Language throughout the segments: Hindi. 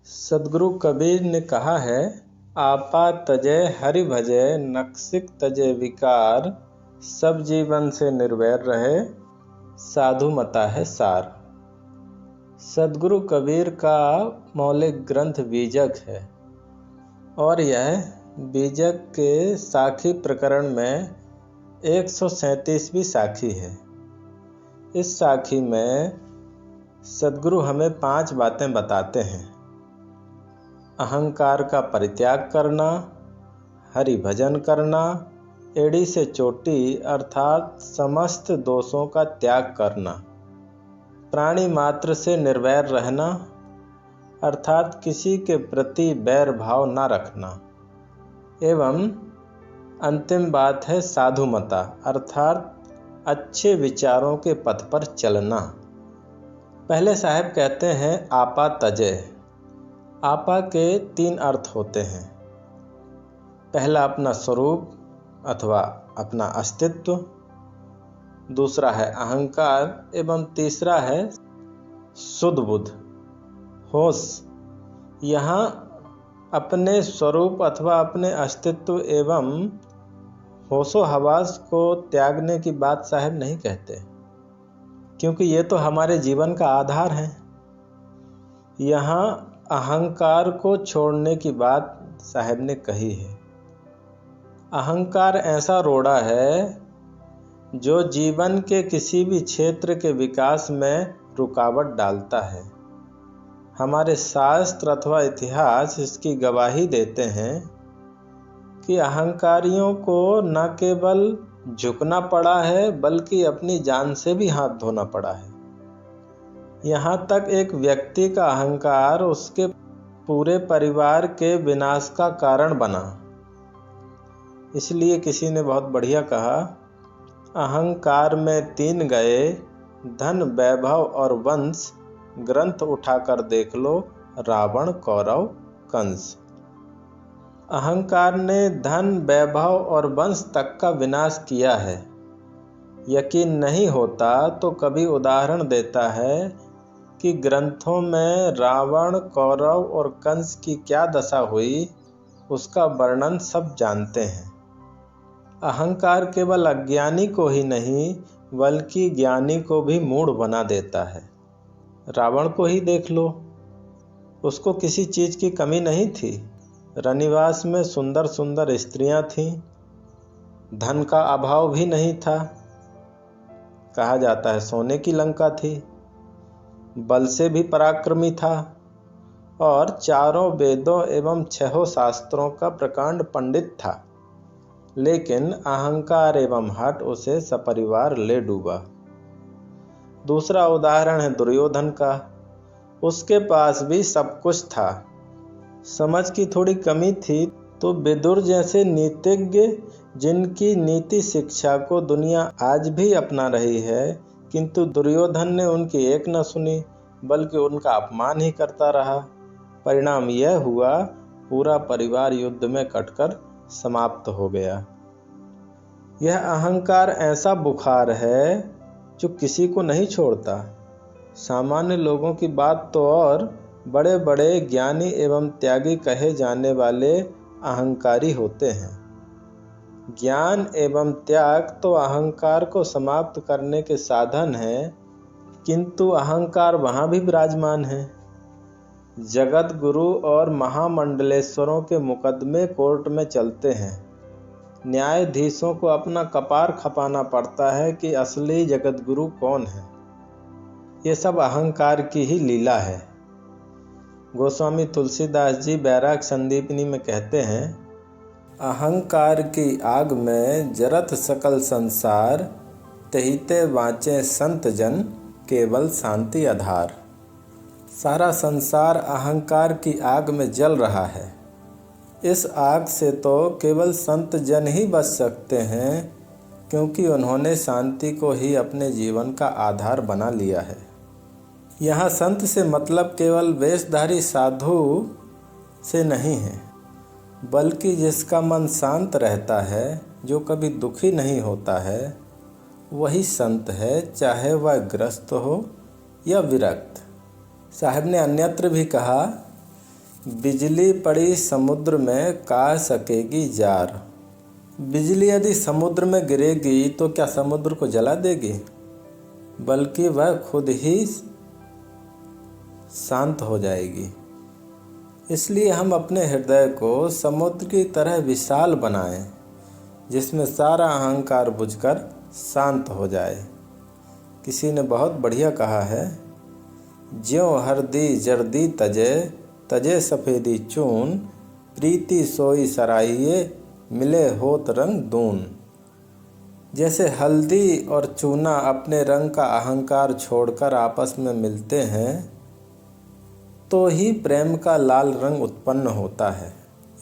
सदगुरु कबीर ने कहा है, आपा तजय हरि भजय नक्सिक तजय विकार, सब जीवन से निर्वैर रहे साधु मता है सार। सदगुरु कबीर का मौलिक ग्रंथ बीजक है और यह बीजक के साखी प्रकरण में 137वीं साखी है। इस साखी में सदगुरु हमें 5 बातें बताते हैं। अहंकार का परित्याग करना, हरि भजन करना, एड़ी से चोटी अर्थात समस्त दोषों का त्याग करना, प्राणी मात्र से निर्वैर रहना अर्थात किसी के प्रति बैर भाव न रखना, एवं अंतिम बात है साधुमता अर्थात अच्छे विचारों के पथ पर चलना। पहले साहब कहते हैं आपा तजय। आपा के 3 अर्थ होते हैं। पहला अपना स्वरूप अथवा अपना अस्तित्व, दूसरा है अहंकार एवं तीसरा है शुद्ध बुद्ध होश। यहाँ अपने स्वरूप अथवा अपने अस्तित्व एवं होशो हवास को त्यागने की बात साहब नहीं कहते, क्योंकि ये तो हमारे जीवन का आधार है। यहाँ अहंकार को छोड़ने की बात साहब ने कही है। अहंकार ऐसा रोड़ा है जो जीवन के किसी भी क्षेत्र के विकास में रुकावट डालता है। हमारे शास्त्र अथवा इतिहास इसकी गवाही देते हैं कि अहंकारियों को न केवल झुकना पड़ा है बल्कि अपनी जान से भी हाथ धोना पड़ा है। यहाँ तक एक व्यक्ति का अहंकार उसके पूरे परिवार के विनाश का कारण बना। इसलिए किसी ने बहुत बढ़िया कहा, अहंकार में 3 गए, धन वैभव और वंश, ग्रंथ उठाकर देख लो रावण कौरव कंस। अहंकार ने धन वैभव और वंश तक का विनाश किया है। यकीन नहीं होता तो कभी उदाहरण देता है कि ग्रंथों में रावण कौरव और कंस की क्या दशा हुई, उसका वर्णन सब जानते हैं। अहंकार केवल अज्ञानी को ही नहीं बल्कि ज्ञानी को भी मूढ़ बना देता है। रावण को ही देख लो, उसको किसी चीज़ की कमी नहीं थी। रनिवास में सुंदर सुंदर स्त्रियां थीं, धन का अभाव भी नहीं था। कहा जाता है सोने की लंका थी, बल से भी पराक्रमी था और 4 वेदों एवं 6 शास्त्रों का प्रकांड पंडित था। लेकिन अहंकार एवं हठ उसे सपरिवार ले डूबा। दूसरा उदाहरण है दुर्योधन का। उसके पास भी सब कुछ था, समझ की थोड़ी कमी थी तो विदुर जैसे नीतिज्ञ जिनकी नीति शिक्षा को दुनिया आज भी अपना रही है, किंतु दुर्योधन ने उनकी एक न सुनी बल्कि उनका अपमान ही करता रहा। परिणाम यह हुआ पूरा परिवार युद्ध में कटकर समाप्त हो गया। यह अहंकार ऐसा बुखार है जो किसी को नहीं छोड़ता। सामान्य लोगों की बात तो और, बड़े बड़े ज्ञानी एवं त्यागी कहे जाने वाले अहंकारी होते हैं। ज्ञान एवं त्याग तो अहंकार को समाप्त करने के साधन हैं, किंतु अहंकार वहाँ भी विराजमान है। जगत गुरु और महामंडलेश्वरों के मुकदमे कोर्ट में चलते हैं। न्यायाधीशों को अपना कपार खपाना पड़ता है कि असली जगत गुरु कौन है। ये सब अहंकार की ही लीला है। गोस्वामी तुलसीदास जी बैराग संदीपनी में कहते हैं, अहंकार की आग में जरत सकल संसार, तहिते वाँचे संत जन केवल शांति आधार। सारा संसार अहंकार की आग में जल रहा है। इस आग से तो केवल संत जन ही बच सकते हैं, क्योंकि उन्होंने शांति को ही अपने जीवन का आधार बना लिया है। यहाँ संत से मतलब केवल वेशधारी साधु से नहीं है, बल्कि जिसका मन शांत रहता है, जो कभी दुखी नहीं होता है, वही संत है, चाहे वह ग्रस्त हो या विरक्त। साहब ने अन्यत्र भी कहा, बिजली पड़ी समुद्र में का सकेगी जार। बिजली यदि समुद्र में गिरेगी तो क्या समुद्र को जला देगी, बल्कि वह खुद ही शांत हो जाएगी। इसलिए हम अपने हृदय को समुद्र की तरह विशाल बनाएं, जिसमें सारा अहंकार बुझकर शांत हो जाए। किसी ने बहुत बढ़िया कहा है, ज्यों हरदी जर्दी तजे, तजे सफ़ेदी चून, प्रीति सोई सराइये, मिले होत रंग दून। जैसे हल्दी और चूना अपने रंग का अहंकार छोड़कर आपस में मिलते हैं, तो ही प्रेम का लाल रंग उत्पन्न होता है।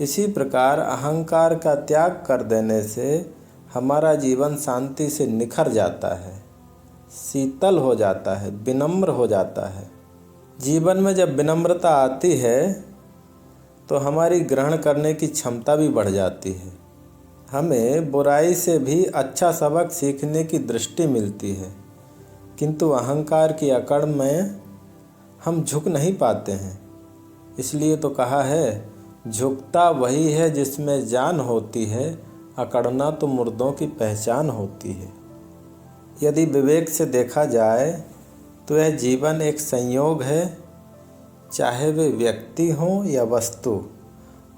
इसी प्रकार अहंकार का त्याग कर देने से हमारा जीवन शांति से निखर जाता है, शीतल हो जाता है, विनम्र हो जाता है। जीवन में जब विनम्रता आती है तो हमारी ग्रहण करने की क्षमता भी बढ़ जाती है। हमें बुराई से भी अच्छा सबक सीखने की दृष्टि मिलती है, किंतु अहंकार की अकड़ में हम झुक नहीं पाते हैं। इसलिए तो कहा है, झुकता वही है जिसमें जान होती है, अकड़ना तो मुर्दों की पहचान होती है। यदि विवेक से देखा जाए तो यह जीवन एक संयोग है, चाहे वे व्यक्ति हों या वस्तु।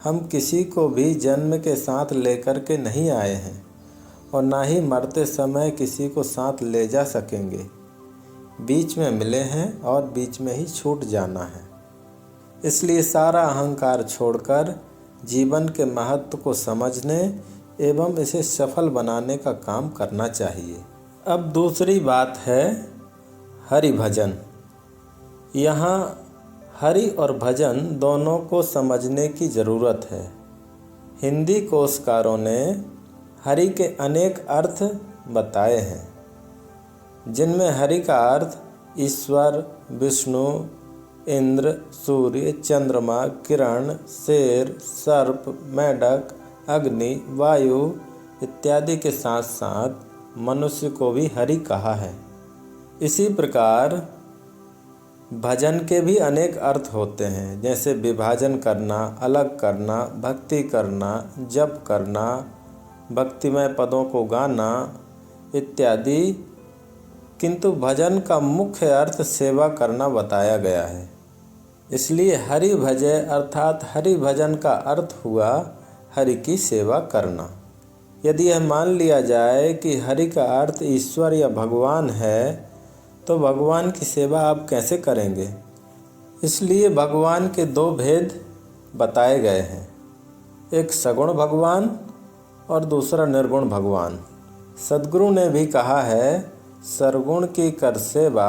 हम किसी को भी जन्म के साथ लेकर के नहीं आए हैं और ना ही मरते समय किसी को साथ ले जा सकेंगे। बीच में मिले हैं और बीच में ही छूट जाना है। इसलिए सारा अहंकार छोड़कर जीवन के महत्व को समझने एवं इसे सफल बनाने का काम करना चाहिए। अब दूसरी बात है हरि भजन। यहाँ हरि और भजन दोनों को समझने की ज़रूरत है। हिंदी कोशकारों ने हरि के अनेक अर्थ बताए हैं, जिनमें हरि का अर्थ ईश्वर, विष्णु, इंद्र, सूर्य, चंद्रमा, किरण, शेर, सर्प, मेढक, अग्नि, वायु इत्यादि के साथ साथ मनुष्य को भी हरि कहा है। इसी प्रकार भजन के भी अनेक अर्थ होते हैं, जैसे विभाजन करना, अलग करना, भक्ति करना, जप करना, भक्तिमय पदों को गाना इत्यादि। किंतु भजन का मुख्य अर्थ सेवा करना बताया गया है। इसलिए हरि भजय अर्थात हरि भजन का अर्थ हुआ हरि की सेवा करना। यदि यह मान लिया जाए कि हरि का अर्थ ईश्वर या भगवान है, तो भगवान की सेवा आप कैसे करेंगे? इसलिए भगवान के दो भेद बताए गए हैं, एक सगुण भगवान और दूसरा निर्गुण भगवान। सद्गुरु ने भी कहा है, सरगुण की कर सेवा,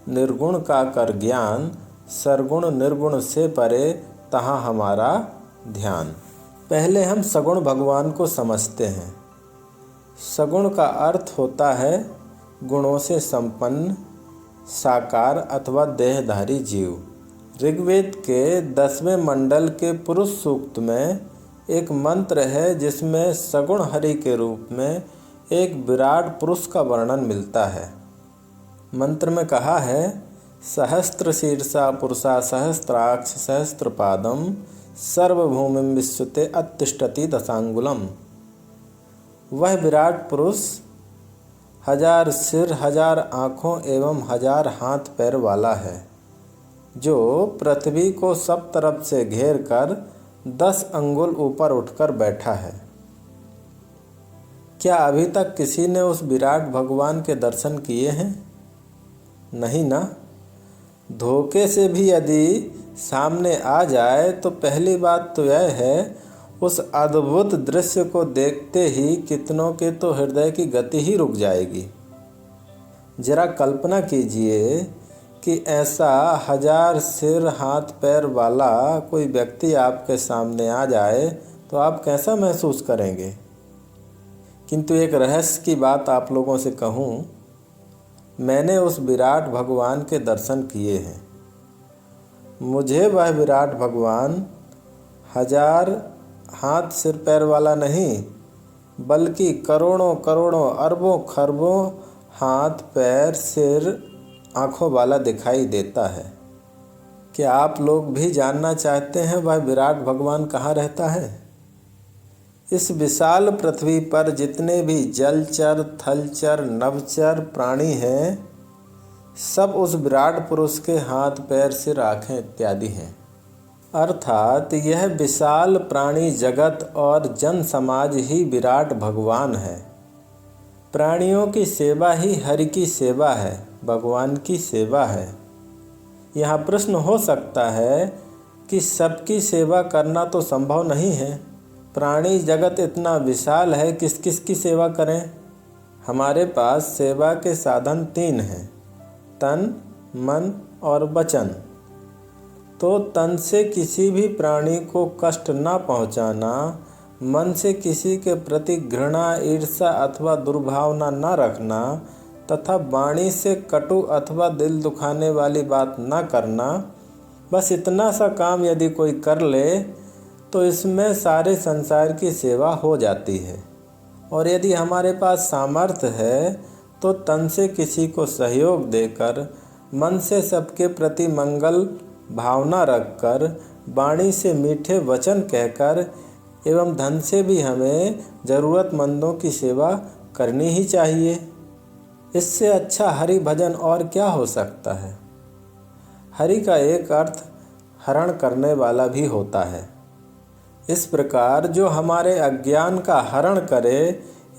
निर्गुण का कर ज्ञान, सरगुण निर्गुण से परे तहाँ हमारा ध्यान। पहले हम सगुण भगवान को समझते हैं। सगुण का अर्थ होता है गुणों से संपन्न, साकार अथवा देहधारी जीव। ऋग्वेद के 10वें मंडल के पुरुष सूक्त में एक मंत्र है, जिसमें सगुण हरि के रूप में एक विराट पुरुष का वर्णन मिलता है। मंत्र में कहा है, सहस्त्र शीर्षा पुरुषा सहस्त्राक्ष सहस्त्रपादम, सर्वभूमिं विश्वते अत्तिष्ठति दशांगुलम। वह विराट पुरुष 1000 सिर, 1000 आँखों एवं 1000 हाथ पैर वाला है, जो पृथ्वी को सब तरफ से घेर कर 10 अंगुल ऊपर उठकर बैठा है। क्या अभी तक किसी ने उस विराट भगवान के दर्शन किए हैं? नहीं ना। धोखे से भी यदि सामने आ जाए तो पहली बात तो यह है, उस अद्भुत दृश्य को देखते ही कितनों के तो हृदय की गति ही रुक जाएगी। जरा कल्पना कीजिए कि ऐसा 1000 सिर, हाथ पैर वाला कोई व्यक्ति आपके सामने आ जाए तो आप कैसा महसूस करेंगे? किंतु एक रहस्य की बात आप लोगों से कहूँ, मैंने उस विराट भगवान के दर्शन किए हैं। मुझे वह विराट भगवान 1000 हाथ सिर पैर वाला नहीं, बल्कि करोड़ों करोड़ों अरबों खरबों हाथ पैर सिर आँखों वाला दिखाई देता है। क्या आप लोग भी जानना चाहते हैं वह विराट भगवान कहाँ रहता है? इस विशाल पृथ्वी पर जितने भी जलचर, थलचर, नभचर प्राणी हैं, सब उस विराट पुरुष के हाथ, पैर, सिर, आँखें इत्यादि हैं। अर्थात यह विशाल प्राणी जगत और जन समाज ही विराट भगवान है। प्राणियों की सेवा ही हरि की सेवा है, भगवान की सेवा है। यहाँ प्रश्न हो सकता है कि सबकी सेवा करना तो संभव नहीं है। प्राणी जगत इतना विशाल है, किस किस की सेवा करें? हमारे पास सेवा के साधन 3 हैं, तन, मन और वचन। तो तन से किसी भी प्राणी को कष्ट न पहुँचाना, मन से किसी के प्रति घृणा, ईर्ष्या अथवा दुर्भावना न रखना तथा वाणी से कटु अथवा दिल दुखाने वाली बात न करना, बस इतना सा काम यदि कोई कर ले तो इसमें सारे संसार की सेवा हो जाती है। और यदि हमारे पास सामर्थ्य है तो तन से किसी को सहयोग देकर, मन से सबके प्रति मंगल भावना रखकर, वाणी से मीठे वचन कहकर एवं धन से भी हमें ज़रूरतमंदों की सेवा करनी ही चाहिए। इससे अच्छा हरि भजन और क्या हो सकता है। हरि का एक अर्थ हरण करने वाला भी होता है। इस प्रकार जो हमारे अज्ञान का हरण करे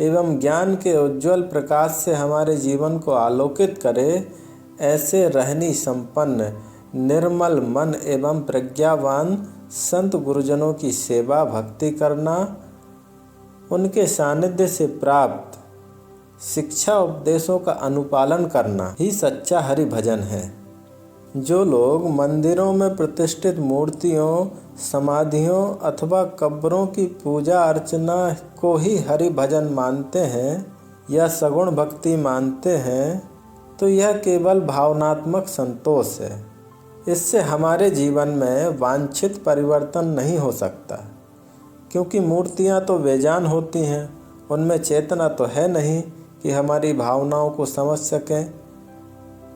एवं ज्ञान के उज्ज्वल प्रकाश से हमारे जीवन को आलोकित करे, ऐसे रहनी संपन्न निर्मल मन एवं प्रज्ञावान संत गुरुजनों की सेवा भक्ति करना, उनके सानिध्य से प्राप्त शिक्षा उपदेशों का अनुपालन करना ही सच्चा हरि भजन है। जो लोग मंदिरों में प्रतिष्ठित मूर्तियों, समाधियों अथवा कब्रों की पूजा अर्चना को ही हरि भजन मानते हैं या सगुण भक्ति मानते हैं, तो यह केवल भावनात्मक संतोष है। इससे हमारे जीवन में वांछित परिवर्तन नहीं हो सकता, क्योंकि मूर्तियां तो बेजान होती हैं, उनमें चेतना तो है नहीं कि हमारी भावनाओं को समझ सकें।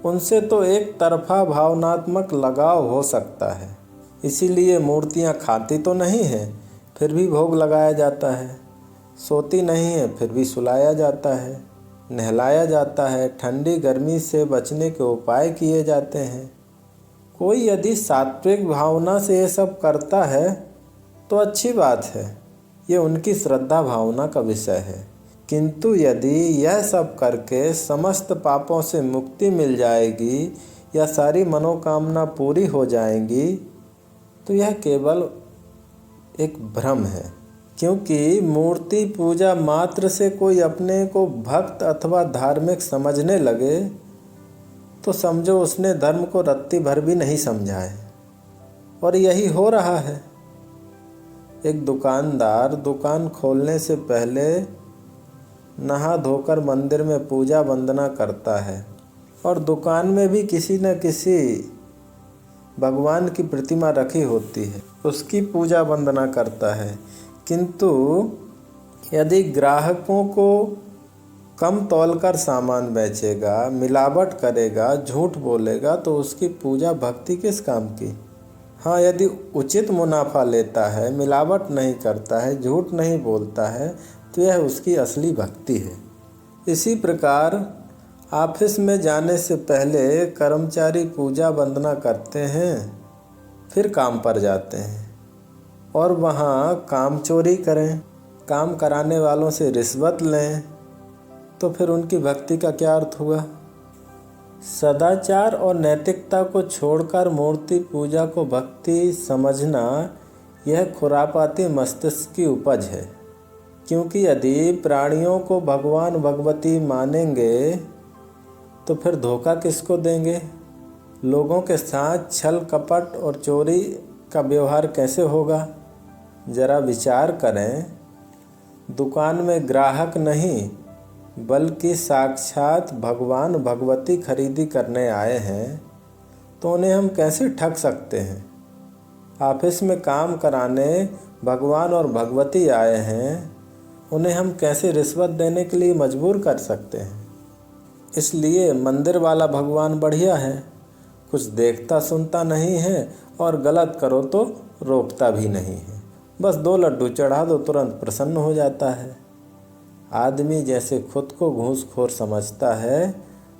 उनसे तो एक तरफा भावनात्मक लगाव हो सकता है। इसीलिए मूर्तियां खाती तो नहीं हैं, फिर भी भोग लगाया जाता है। सोती नहीं है, फिर भी सुलाया जाता है, नहलाया जाता है, ठंडी गर्मी से बचने के उपाय किए जाते हैं। कोई यदि सात्विक भावना से ये सब करता है तो अच्छी बात है, ये उनकी श्रद्धा भावना का विषय है। किंतु यदि यह सब करके समस्त पापों से मुक्ति मिल जाएगी या सारी मनोकामना पूरी हो जाएंगी, तो यह केवल एक भ्रम है। क्योंकि मूर्ति पूजा मात्र से कोई अपने को भक्त अथवा धार्मिक समझने लगे तो समझो उसने धर्म को रत्ती भर भी नहीं समझा है। और यही हो रहा है। एक दुकानदार दुकान खोलने से पहले नहा धोकर मंदिर में पूजा वंदना करता है और दुकान में भी किसी न किसी भगवान की प्रतिमा रखी होती है, उसकी पूजा वंदना करता है। किंतु यदि ग्राहकों को कम तौलकर सामान बेचेगा, मिलावट करेगा, झूठ बोलेगा, तो उसकी पूजा भक्ति किस काम की। हाँ, यदि उचित मुनाफा लेता है, मिलावट नहीं करता है, झूठ नहीं बोलता है, तो यह उसकी असली भक्ति है। इसी प्रकार ऑफिस में जाने से पहले कर्मचारी पूजा वंदना करते हैं, फिर काम पर जाते हैं और वहाँ काम चोरी करें, काम कराने वालों से रिश्वत लें, तो फिर उनकी भक्ति का क्या अर्थ हुआ। सदाचार और नैतिकता को छोड़कर मूर्ति पूजा को भक्ति समझना, यह खुरापाती मस्तिष्क की उपज है। क्योंकि यदि प्राणियों को भगवान भगवती मानेंगे तो फिर धोखा किसको देंगे। लोगों के साथ छल कपट और चोरी का व्यवहार कैसे होगा। जरा विचार करें, दुकान में ग्राहक नहीं बल्कि साक्षात भगवान भगवती खरीदी करने आए हैं, तो उन्हें हम कैसे ठग सकते हैं। ऑफिस में काम कराने भगवान और भगवती आए हैं, उन्हें हम कैसे रिश्वत देने के लिए मजबूर कर सकते हैं। इसलिए मंदिर वाला भगवान बढ़िया है, कुछ देखता सुनता नहीं है और गलत करो तो रोकता भी नहीं है। बस 2 लड्डू चढ़ा दो, तुरंत प्रसन्न हो जाता है। आदमी जैसे खुद को घूसखोर समझता है,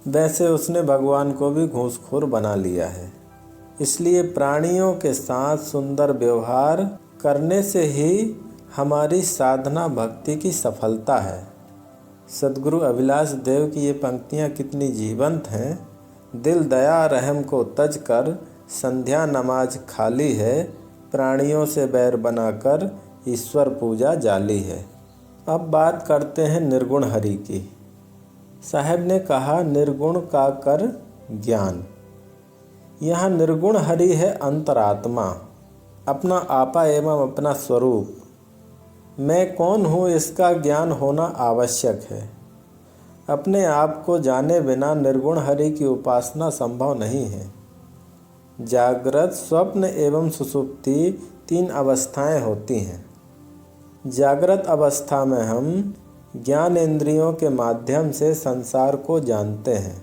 वैसे उसने भगवान को भी घूसखोर बना लिया है। इसलिए प्राणियों के साथ सुंदर व्यवहार करने से ही हमारी साधना भक्ति की सफलता है। सद्गुरु अभिलाष देव की ये पंक्तियाँ कितनी जीवंत हैं। दिल दया रहम को तज कर संध्या नमाज खाली है, प्राणियों से बैर बनाकर ईश्वर पूजा जाली है। अब बात करते हैं निर्गुण हरि की। साहब ने कहा, निर्गुण का कर ज्ञान। यहाँ निर्गुण हरि है अंतरात्मा, अपना आपा एवं अपना स्वरूप। मैं कौन हूँ इसका ज्ञान होना आवश्यक है। अपने आप को जाने बिना निर्गुण हरि की उपासना संभव नहीं है। जागृत, स्वप्न एवं सुषुप्ति 3 अवस्थाएं होती हैं। जागृत अवस्था में हम ज्ञान इंद्रियों के माध्यम से संसार को जानते हैं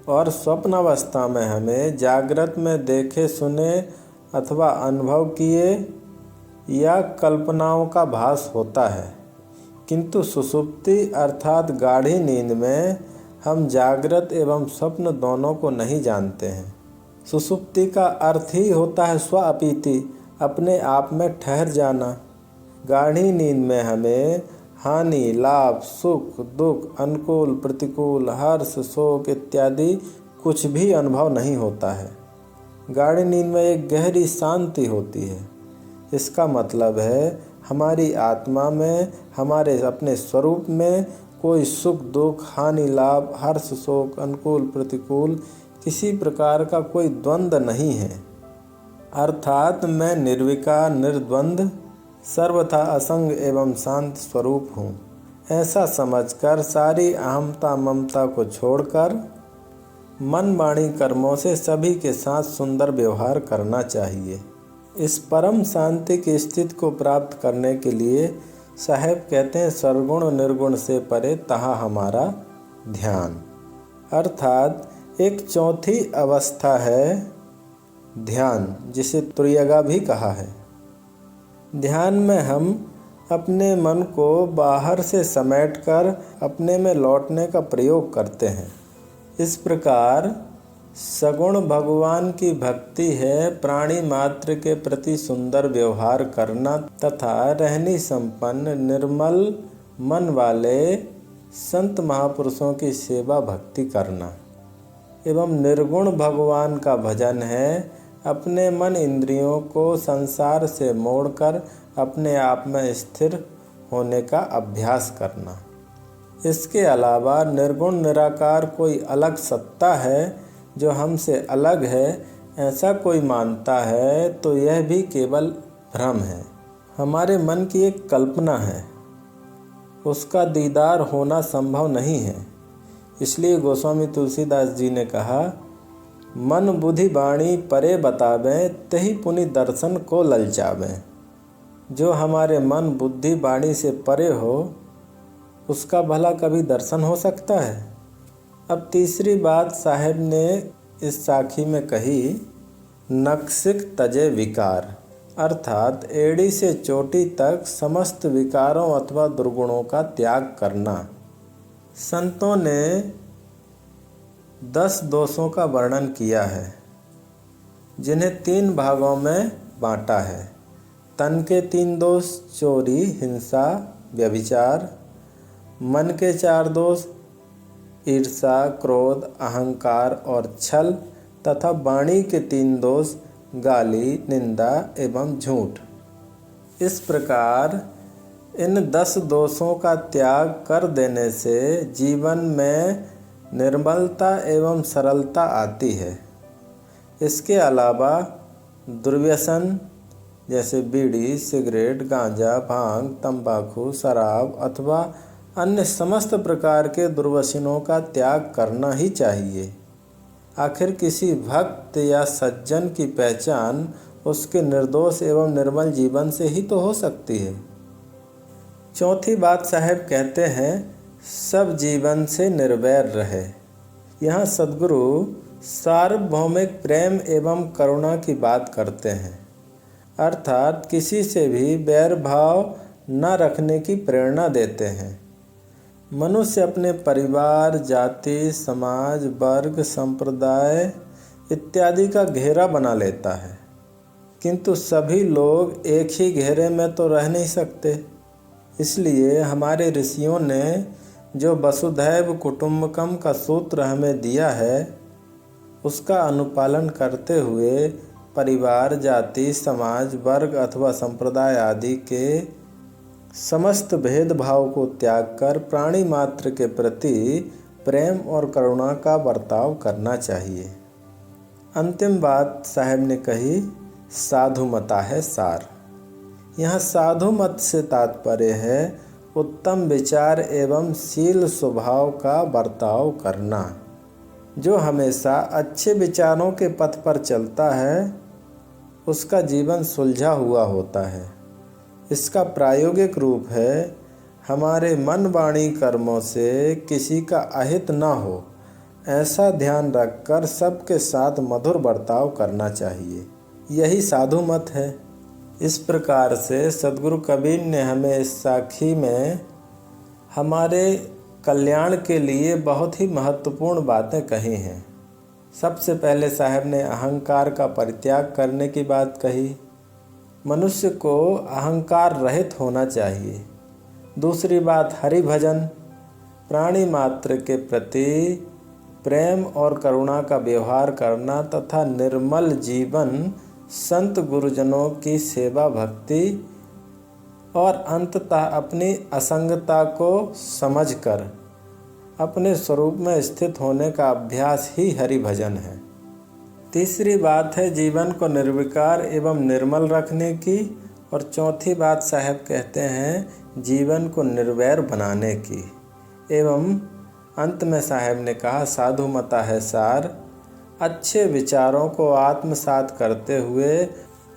और स्वप्न अवस्था में हमें जागृत में देखे सुने अथवा अनुभव किए या कल्पनाओं का भास होता है। किंतु सुषुप्ति अर्थात गाढ़ी नींद में हम जागृत एवं स्वप्न दोनों को नहीं जानते हैं। सुषुप्ति का अर्थ ही होता है स्व अपीति, अपने आप में ठहर जाना। गाढ़ी नींद में हमें हानि, लाभ, सुख, दुख, अनुकूल, प्रतिकूल, हर्ष, शोक इत्यादि कुछ भी अनुभव नहीं होता है। गाढ़ी नींद में एक गहरी शांति होती है। इसका मतलब है हमारी आत्मा में, हमारे अपने स्वरूप में कोई सुख, दुख, हानि, लाभ, हर्ष, शोक, अनुकूल, प्रतिकूल किसी प्रकार का कोई द्वंद्व नहीं है। अर्थात मैं निर्विकार, निर्द्वंद, सर्वथा असंग एवं शांत स्वरूप हूँ। ऐसा समझकर सारी अहमता ममता को छोड़कर मन वाणी कर्मों से सभी के साथ सुंदर व्यवहार करना चाहिए। इस परम शांति की स्थिति को प्राप्त करने के लिए साहब कहते हैं, सर्वगुण निर्गुण से परे तहाँ हमारा ध्यान। अर्थात एक चौथी अवस्था है ध्यान, जिसे तुर्यगा भी कहा है। ध्यान में हम अपने मन को बाहर से समेटकर अपने में लौटने का प्रयोग करते हैं। इस प्रकार सगुण भगवान की भक्ति है प्राणी मात्र के प्रति सुंदर व्यवहार करना तथा रहनी संपन्न निर्मल मन वाले संत महापुरुषों की सेवा भक्ति करना। एवं निर्गुण भगवान का भजन है अपने मन इंद्रियों को संसार से मोड़कर अपने आप में स्थिर होने का अभ्यास करना। इसके अलावा निर्गुण निराकार कोई अलग सत्ता है जो हमसे अलग है, ऐसा कोई मानता है तो यह भी केवल भ्रम है, हमारे मन की एक कल्पना है। उसका दीदार होना संभव नहीं है। इसलिए गोस्वामी तुलसीदास जी ने कहा, मन बुद्धि वाणी परे बतावें, तही पुनि दर्शन को ललचावें। जो हमारे मन बुद्धि वाणी से परे हो उसका भला कभी दर्शन हो सकता है। अब तीसरी बात साहब ने इस साखी में कही, नक्सिक तजे विकार, अर्थात एड़ी से चोटी तक समस्त विकारों अथवा दुर्गुणों का त्याग करना। संतों ने 10 दोषों का वर्णन किया है, जिन्हें 3 भागों में बांटा है। तन के 3 दोष, चोरी, हिंसा, व्यभिचार। मन के 4 दोष, ईर्षा, क्रोध, अहंकार और छल। तथा वाणी के 3 दोष, गाली, निंदा एवं झूठ। इस प्रकार इन 10 दोषों का त्याग कर देने से जीवन में निर्मलता एवं सरलता आती है। इसके अलावा दुर्व्यसन जैसे बीड़ी, सिगरेट, गांजा, भांग, तंबाकू, शराब अथवा अन्य समस्त प्रकार के दुर्व्यसनों का त्याग करना ही चाहिए। आखिर किसी भक्त या सज्जन की पहचान उसके निर्दोष एवं निर्मल जीवन से ही तो हो सकती है। चौथी बात साहब कहते हैं, सब जीवन से निर्वैर रहे। यहाँ सद्गुरु सार्वभौमिक प्रेम एवं करुणा की बात करते हैं, अर्थात किसी से भी बैर भाव न रखने की प्रेरणा देते हैं। मनुष्य अपने परिवार, जाति, समाज, वर्ग, संप्रदाय इत्यादि का घेरा बना लेता है, किंतु सभी लोग एक ही घेरे में तो रह नहीं सकते। इसलिए हमारे ऋषियों ने जो वसुधैव कुटुम्बकम का सूत्र हमें दिया है, उसका अनुपालन करते हुए परिवार, जाति, समाज, वर्ग अथवा संप्रदाय आदि के समस्त भेदभाव को त्याग कर प्राणी मात्र के प्रति प्रेम और करुणा का बर्ताव करना चाहिए। अंतिम बात साहब ने कही, साधुमता है सार। यहाँ साधुमत से तात्पर्य है उत्तम विचार एवं शील स्वभाव का बर्ताव करना। जो हमेशा अच्छे विचारों के पथ पर चलता है, उसका जीवन सुलझा हुआ होता है। इसका प्रायोगिक रूप है हमारे मन, वाणी, कर्मों से किसी का अहित न हो, ऐसा ध्यान रखकर सबके साथ मधुर बर्ताव करना चाहिए। यही साधु मत है। इस प्रकार से सद्गुरु कबीर ने हमें इस साखी में हमारे कल्याण के लिए बहुत ही महत्वपूर्ण बातें कही हैं। सबसे पहले साहब ने अहंकार का परित्याग करने की बात कही। मनुष्य को अहंकार रहित होना चाहिए। दूसरी बात हरि भजन, प्राणी मात्र के प्रति प्रेम और करुणा का व्यवहार करना तथा निर्मल जीवन, संत गुरुजनों की सेवा भक्ति और अंततः अपनी असंगता को समझकर अपने स्वरूप में स्थित होने का अभ्यास ही हरि भजन है। तीसरी बात है जीवन को निर्विकार एवं निर्मल रखने की, और चौथी बात साहब कहते हैं जीवन को निर्वैर बनाने की। एवं अंत में साहब ने कहा साधुमता है सार, अच्छे विचारों को आत्मसात करते हुए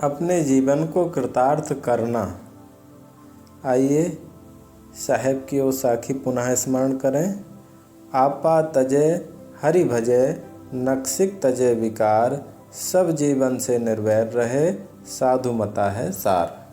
अपने जीवन को कृतार्थ करना। आइए साहब की वो साखी पुनः स्मरण करें। आपा तजे हरि भजे, नक्सिक तजे विकार, सब जीवन से निर्वैर रहे, साधुमता है सार।